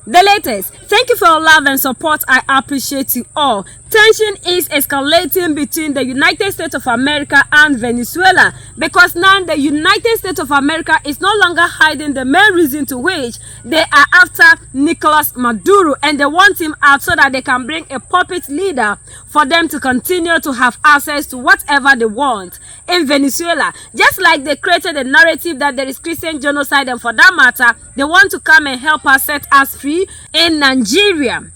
The latest. Thank you for your love and support. I appreciate you all. Tension is escalating between the United States of America and Venezuela because now the United States of America is no longer hiding the main reason to which they are after Nicolas Maduro, and they want him out so that they can bring a puppet leader for them to continue to have access to whatever they want in Venezuela. Just like they created a narrative that there is Christian genocide, and for that matter, they want to come and help us set us free in Nigeria.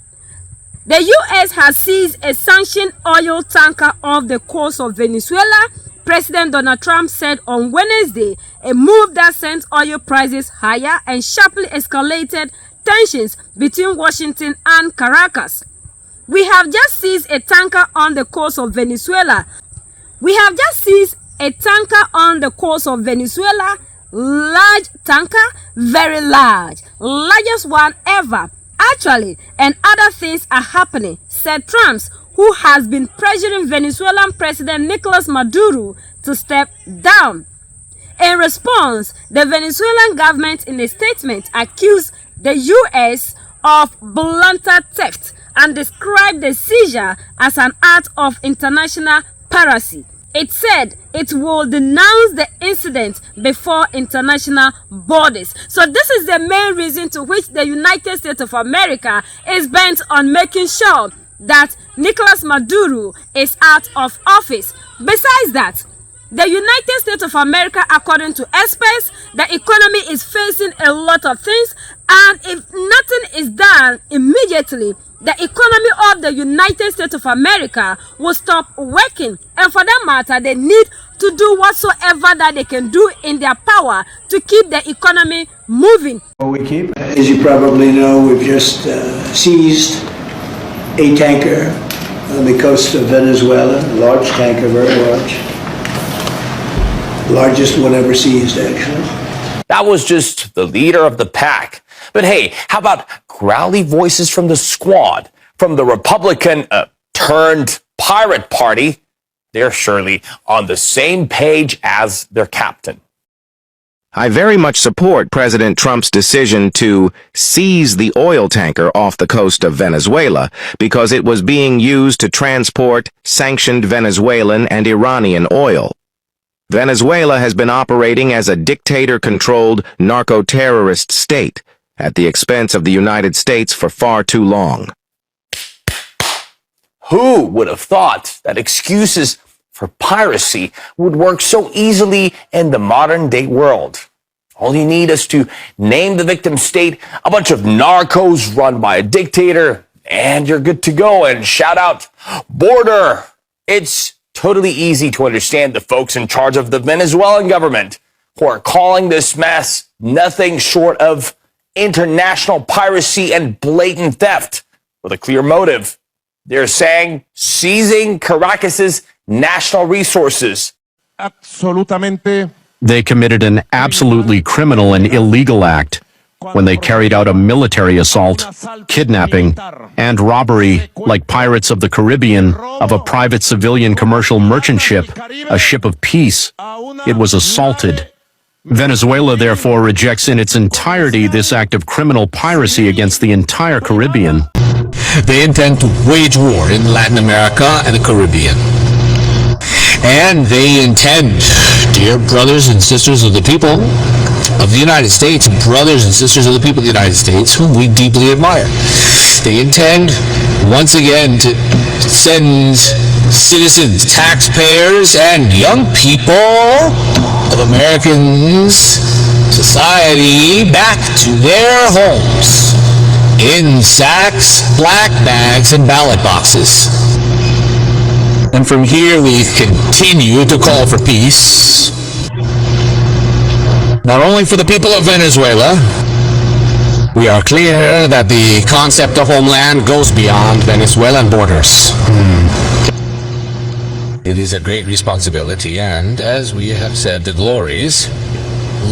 The U.S. has seized a sanctioned oil tanker off the coast of Venezuela. President Donald Trump said on Wednesday, a move that sent oil prices higher and sharply escalated tensions between Washington and Caracas. We have just seized a tanker on the coast of Venezuela. We have just seized a tanker on the coast of Venezuela. Large tanker, very large, largest one ever. Actually, and other things are happening, said Trump, who has been pressuring Venezuelan President Nicolas Maduro to step down. In response, the Venezuelan government in a statement accused the U.S. of blatant theft and described the seizure as an act of international piracy. It said it will denounce the incident before international bodies. So this is the main reason to which the United States of America is bent on making sure that Nicolas Maduro is out of office. Besides that, the United States of America, according to experts, the economy is facing a lot of things, and if nothing is done immediately, the economy of the United States of America will stop working. And for that matter, they need to do whatsoever that they can do in their power to keep the economy moving. As you probably know, we've just seized a tanker on the coast of Venezuela, a large tanker, very large. Largest one ever seized, actually. That was just the leader of the pack. But hey, how about growly voices from the squad, from the Republican turned pirate party? They're surely on the same page as their captain. I very much support President Trump's decision to seize the oil tanker off the coast of Venezuela because it was being used to transport sanctioned Venezuelan and Iranian oil. Venezuela has been operating as a dictator-controlled narco-terrorist state at the expense of the United States for far too long. Who would have thought that excuses for piracy would work so easily in the modern-day world? All you need is to name the victim state, a bunch of narcos run by a dictator, and you're good to go. And shout out, border. It's totally easy to understand the folks in charge of the Venezuelan government who are calling this mess nothing short of international piracy and blatant theft with a clear motive. They're saying seizing Caracas's national resources. They committed an absolutely criminal and illegal act when they carried out a military assault, kidnapping, and robbery like Pirates of the Caribbean of a private civilian commercial merchant ship, a ship of peace. It was assaulted. Venezuela therefore rejects in its entirety this act of criminal piracy against the entire Caribbean. They intend to wage war in Latin America and the Caribbean. And they intend, dear brothers and sisters of the people of the United States, brothers and sisters of the people of the United States, whom we deeply admire, they intend once again to send citizens, taxpayers, and young people of American society back to their homes in sacks, black bags, and ballot boxes. And from here we continue to call for peace, not only for the people of Venezuela. We are clear that the concept of homeland goes beyond Venezuelan borders. It is a great responsibility, and as we have said, the glories.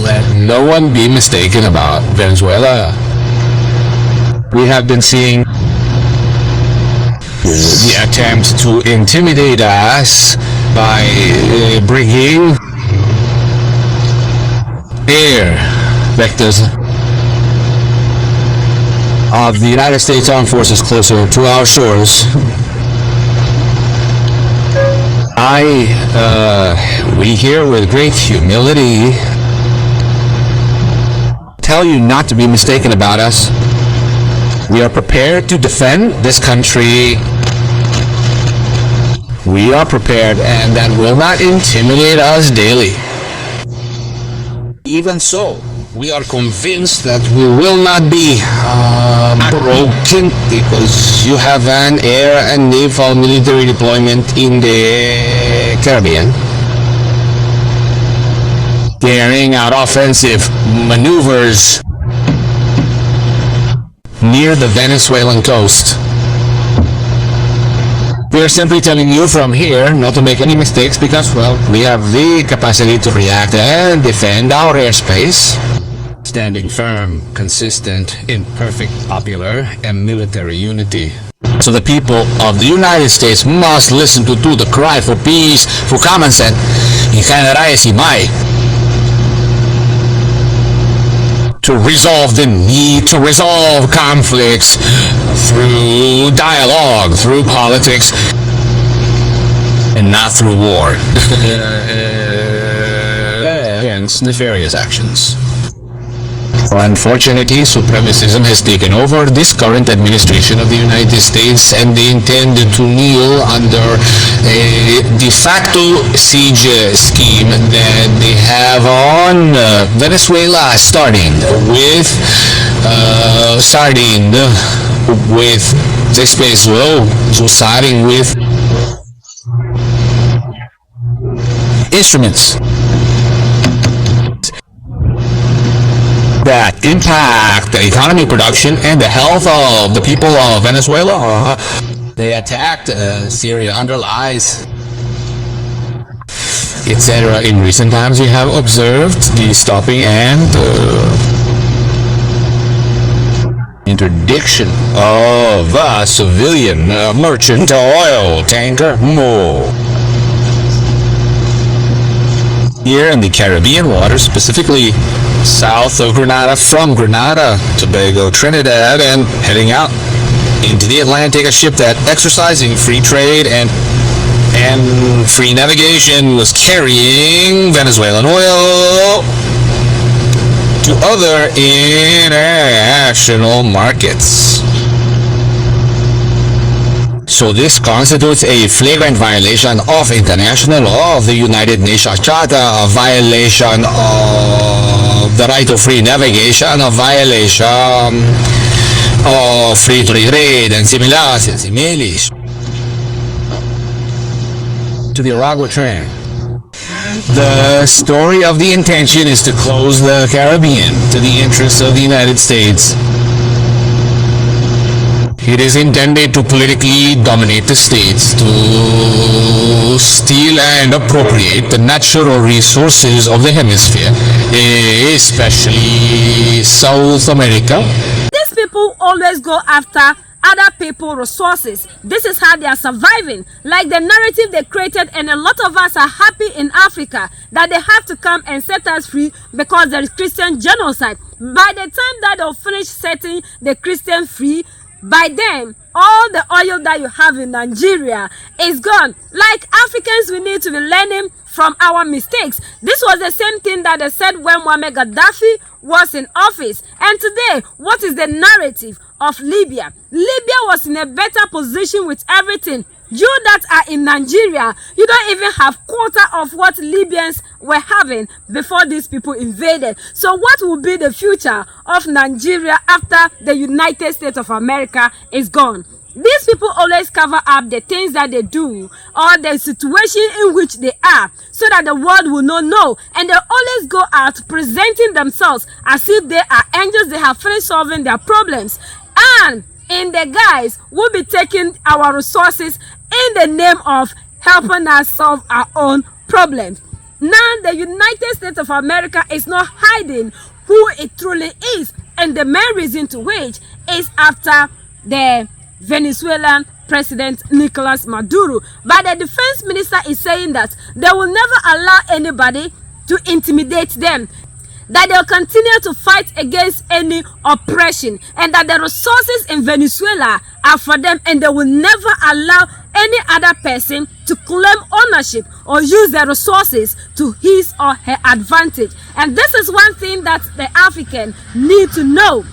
Let no one be mistaken about Venezuela. We have been seeing the attempt to intimidate us by bringing air vectors of the United States Armed Forces closer to our shores, we here with great humility tell you not to be mistaken about us. We are prepared to defend this country. We are prepared, and that will not intimidate us daily. Even so, we are convinced that we will not be broken because you have an air and naval military deployment in the Caribbean, carrying out offensive maneuvers near the Venezuelan coast. We are simply telling you from here not to make any mistakes because, well, we have the capacity to react and defend our airspace. Standing firm, consistent, in perfect popular and military unity. So the people of the United States must listen to the cry for peace, for common sense, in generais y mai, to resolve the need to resolve conflicts through dialogue, through politics, and not through war. Against nefarious actions. Unfortunately, supremacism has taken over this current administration of the United States, and they intend to kneel under a de facto siege scheme that they have on Venezuela, starting with instruments that impact the economy, production, and the health of the people of Venezuela. They attacked Syria underlies, etc. In recent times, we have observed the stopping and interdiction of a civilian merchant oil tanker here in the Caribbean waters, specifically south of Grenada, from Grenada, Tobago, Trinidad, and heading out into the Atlantic, a ship that, exercising free trade and free navigation, was carrying Venezuelan oil to other international markets. So this constitutes a flagrant violation of international law of the United Nations Charter, a violation of the right to free navigation, a violation of free trade and similes to the Aragua Train. The story of the intention is to close the Caribbean to the interests of the United States. It is intended to politically dominate the states, to steal and appropriate the natural resources of the hemisphere, especially South America. These people always go after other people's resources. This is how they are surviving. Like the narrative they created, and a lot of us are happy in Africa that they have to come and set us free because there is Christian genocide. By the time that they'll finish setting the Christian free, by then all the oil that you have in Nigeria is gone. Like Africans, we need to be learning from our mistakes. This was the same thing that they said when Muammar Gaddafi was in office. And today, what is the narrative of Libya? Libya was in a better position with everything. You that are in Nigeria, you don't even have quarter of what Libyans were having before these people invaded. So what will be the future of Nigeria after the United States of America is gone? These people always cover up the things that they do or the situation in which they are so that the world will not know. And they always go out presenting themselves as if they are angels, they have finished solving their problems. And in the guys will be taking our resources in the name of helping us solve our own problems. Now the United States of America is not hiding who it truly is, and the main reason to which is after the Venezuelan President Nicolas Maduro. But the defense minister is saying that they will never allow anybody to intimidate them. that they'll continue to fight against any oppression, and that the resources in Venezuela are for them, and they will never allow any other person to claim ownership or use their resources to his or her advantage. And this is one thing that the African need to know.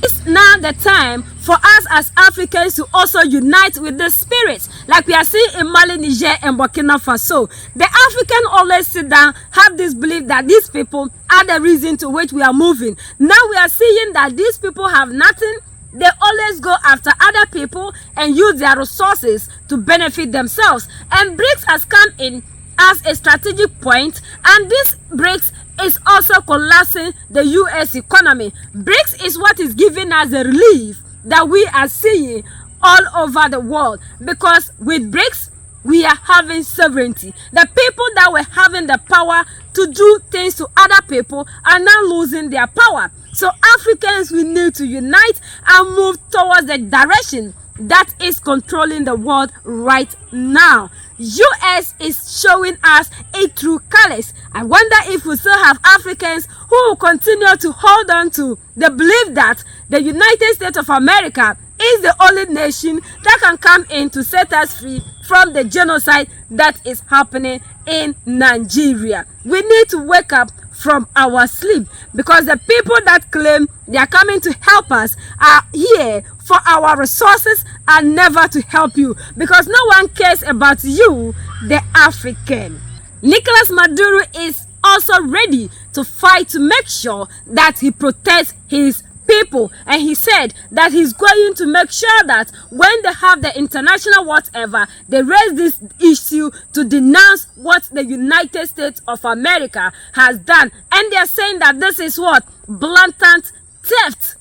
It's now the time for us as Africans to also unite with the spirits, like we are seeing in Mali, Niger, and Burkina Faso. The African always sit down, have this belief that these people are the reason to which we are moving. Now we are seeing that these people have nothing. They always go after other people and use their resources to benefit themselves. And BRICS has come in as a strategic point, and this BRICS is also collapsing the US economy. BRICS is what is giving us the relief that we are seeing all over the world, because with BRICS we are having sovereignty. The people that were having the power to do things to other people are now losing their power. So Africans, we need to unite and move towards the direction that is controlling the world right now. US is showing us a true colors. I wonder if we still have Africans who will continue to hold on to the belief that the United States of America is the only nation that can come in to set us free from the genocide that is happening in Nigeria. We need to wake up from our sleep, because the people that claim they are coming to help us are here for our resources and never to help you, because no one cares about you, the African. Nicolas Maduro is also ready to fight to make sure that he protects his people, and he said that he's going to make sure that when they have the international whatever, they raise this issue to denounce what the United States of America has done. And they're saying that this is what? Blatant theft.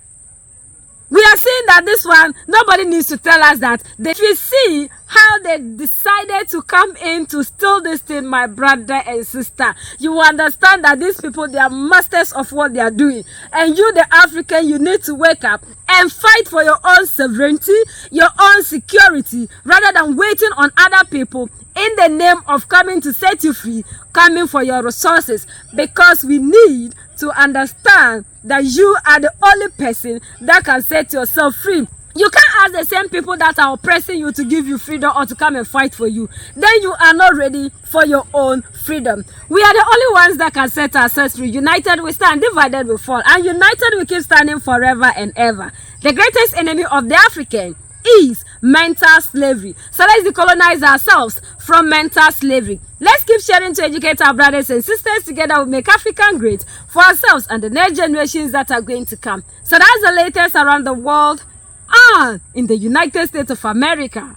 We are seeing that this one, nobody needs to tell us that. If you see how they decided to come in to steal this thing, my brother and sister, you will understand that these people, they are masters of what they are doing. And you, the African, you need to wake up and fight for your own sovereignty, your own security, rather than waiting on other people in the name of coming to set you free, coming for your resources. Because we need to understand that you are the only person that can set yourself free. You can't ask the same people that are oppressing you to give you freedom or to come and fight for you. Then you are not ready for your own freedom. We are the only ones that can set ourselves free. United we stand, divided we fall. And united we keep standing forever and ever. The greatest enemy of the African is mental slavery. So let's decolonize ourselves from mental slavery. Let's keep sharing to educate our brothers and sisters. Together we make African great for ourselves and the next generations that are going to come. So that's the latest around the world and in the United States of America.